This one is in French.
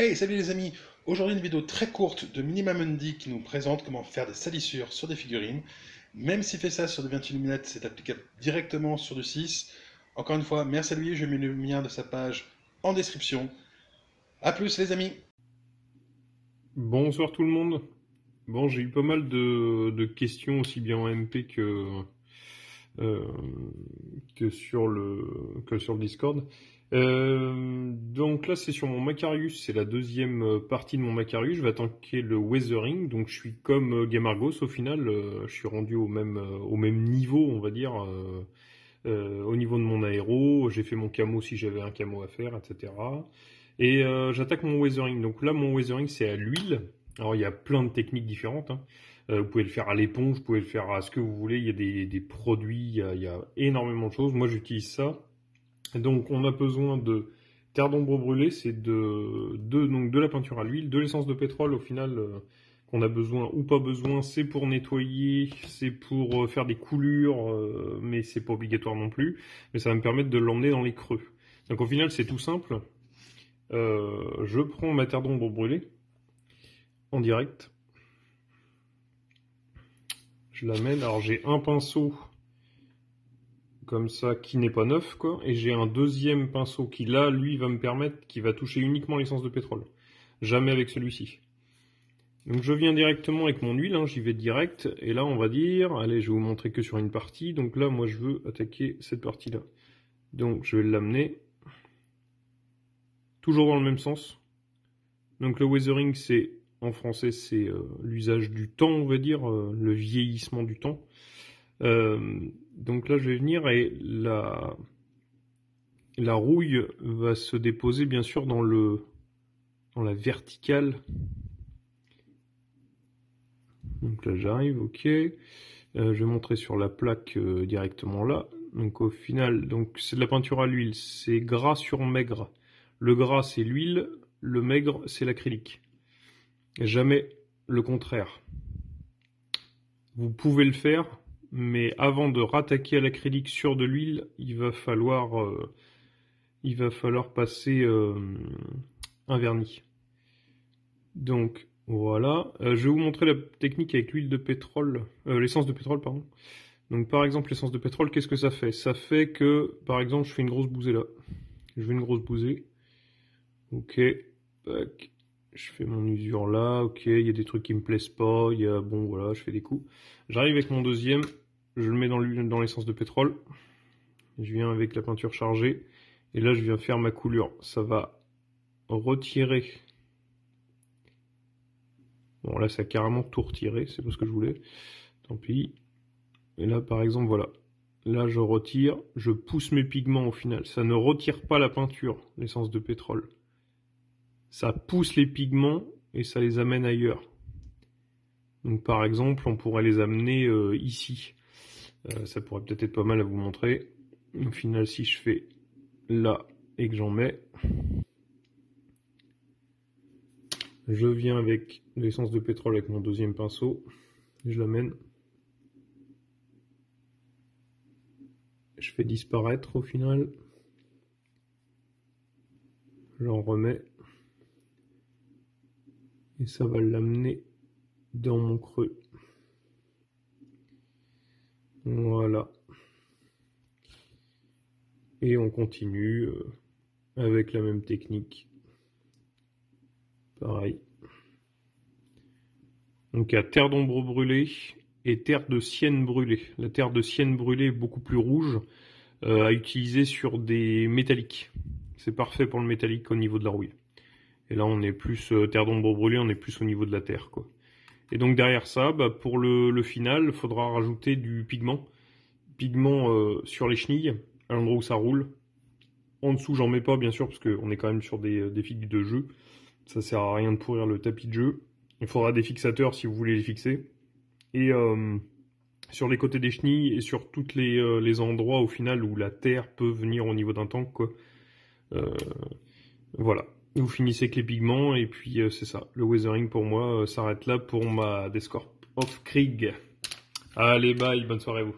Hey, salut les amis! Aujourd'hui une vidéo très courte de Minimamundi qui nous présente comment faire des salissures sur des figurines. Même s'il fait ça sur des 28 mm, c'est applicable directement sur du 6. Encore une fois, merci à lui, je mets le lien de sa page en description. A plus les amis! Bonsoir tout le monde. Bon, j'ai eu pas mal de questions aussi bien en MP euh, que sur le Discord. Donc là, c'est sur mon Macarius, c'est la deuxième partie de mon Macarius. Je vais attaquer le Weathering. Donc je suis comme Gamargos au final. Je suis rendu au même niveau, on va dire, au niveau de mon aéro. J'ai fait mon camo si j'avais un camo à faire, etc. Et j'attaque mon weathering. Donc là, mon weathering, c'est à l'huile. Alors, il y a plein de techniques différentes, hein. Vous pouvez le faire à l'éponge, vous pouvez le faire à ce que vous voulez. Il y a des produits, il y a énormément de choses. Moi, j'utilise ça. Donc, on a besoin de terre d'ombre brûlée, c'est donc de la peinture à l'huile, de l'essence de pétrole au final, qu'on a besoin ou pas besoin. C'est pour nettoyer, c'est pour faire des coulures, mais c'est pas obligatoire non plus. Mais ça va me permettre de l'emmener dans les creux. Donc, au final, c'est tout simple. Je prends ma terre d'ombre brûlée en direct. Je l'amène. Alors j'ai un pinceau comme ça qui n'est pas neuf, quoi, et j'ai un deuxième pinceau qui là, lui, va me permettre, qui va toucher uniquement l'essence de pétrole. Jamais avec celui-ci. Donc je viens directement avec mon huile, hein, j'y vais direct, et là on va dire, allez, je vais vous montrer que sur une partie. Donc là, moi je veux attaquer cette partie-là. Donc je vais l'amener toujours dans le même sens. Donc le weathering, c'est en français, c'est l'usage du temps, on va dire, le vieillissement du temps. Donc là, je vais venir et la rouille va se déposer bien sûr dans la verticale. Donc là, j'arrive, ok. Je vais montrer sur la plaque directement là. Donc au final, donc c'est de la peinture à l'huile, c'est gras sur maigre. Le gras, c'est l'huile, le maigre, c'est l'acrylique. Jamais le contraire. Vous pouvez le faire, mais avant de rattaquer à l'acrylique sur de l'huile, il va falloir passer un vernis. Donc voilà. Je vais vous montrer la technique avec l'huile de pétrole, l'essence de pétrole, pardon. Donc par exemple, l'essence de pétrole, qu'est-ce que ça fait? Ça fait que, par exemple, je fais une grosse bousée là. Je fais une grosse bousée. Ok. Tac. Je fais mon usure là, ok, il y a des trucs qui me plaisent pas, bon voilà, je fais des coups. J'arrive avec mon deuxième, je le mets dans l'essence de pétrole. Je viens avec la peinture chargée, et là je viens faire ma coulure. Ça va retirer. Bon là ça a carrément tout retiré, c'est pas ce que je voulais. Tant pis. Et là par exemple voilà. Là je retire, je pousse mes pigments au final. Ça ne retire pas la peinture, l'essence de pétrole. Ça pousse les pigments et ça les amène ailleurs. Donc par exemple, on pourrait les amener ici. Ça pourrait peut-être être pas mal à vous montrer. Au final, si je fais là et que j'en mets, je viens avec l'essence de pétrole avec mon deuxième pinceau, je l'amène. Je fais disparaître au final. J'en remets. Et ça va l'amener dans mon creux. Voilà. Et on continue avec la même technique. Pareil. Donc il y a terre d'ombre brûlée et terre de sienne brûlée. La terre de sienne brûlée est beaucoup plus rouge, à utiliser sur des métalliques. C'est parfait pour le métallique au niveau de la rouille. Et là on est plus terre d'ombre brûlée, on est plus au niveau de la terre, quoi. Et donc derrière ça, pour le final, il faudra rajouter du pigment. Pigment sur les chenilles, à l'endroit où ça roule. En dessous, j'en mets pas, bien sûr, parce qu'on est quand même sur des figues de jeu. Ça sert à rien de pourrir le tapis de jeu. Il faudra des fixateurs si vous voulez les fixer. Et sur les côtés des chenilles et sur tous les endroits au final où la terre peut venir au niveau d'un tank, quoi. Voilà. Vous finissez avec les pigments et puis c'est ça. Le weathering pour moi s'arrête là pour ma Descorp of Krieg. Allez, bye, bonne soirée à vous.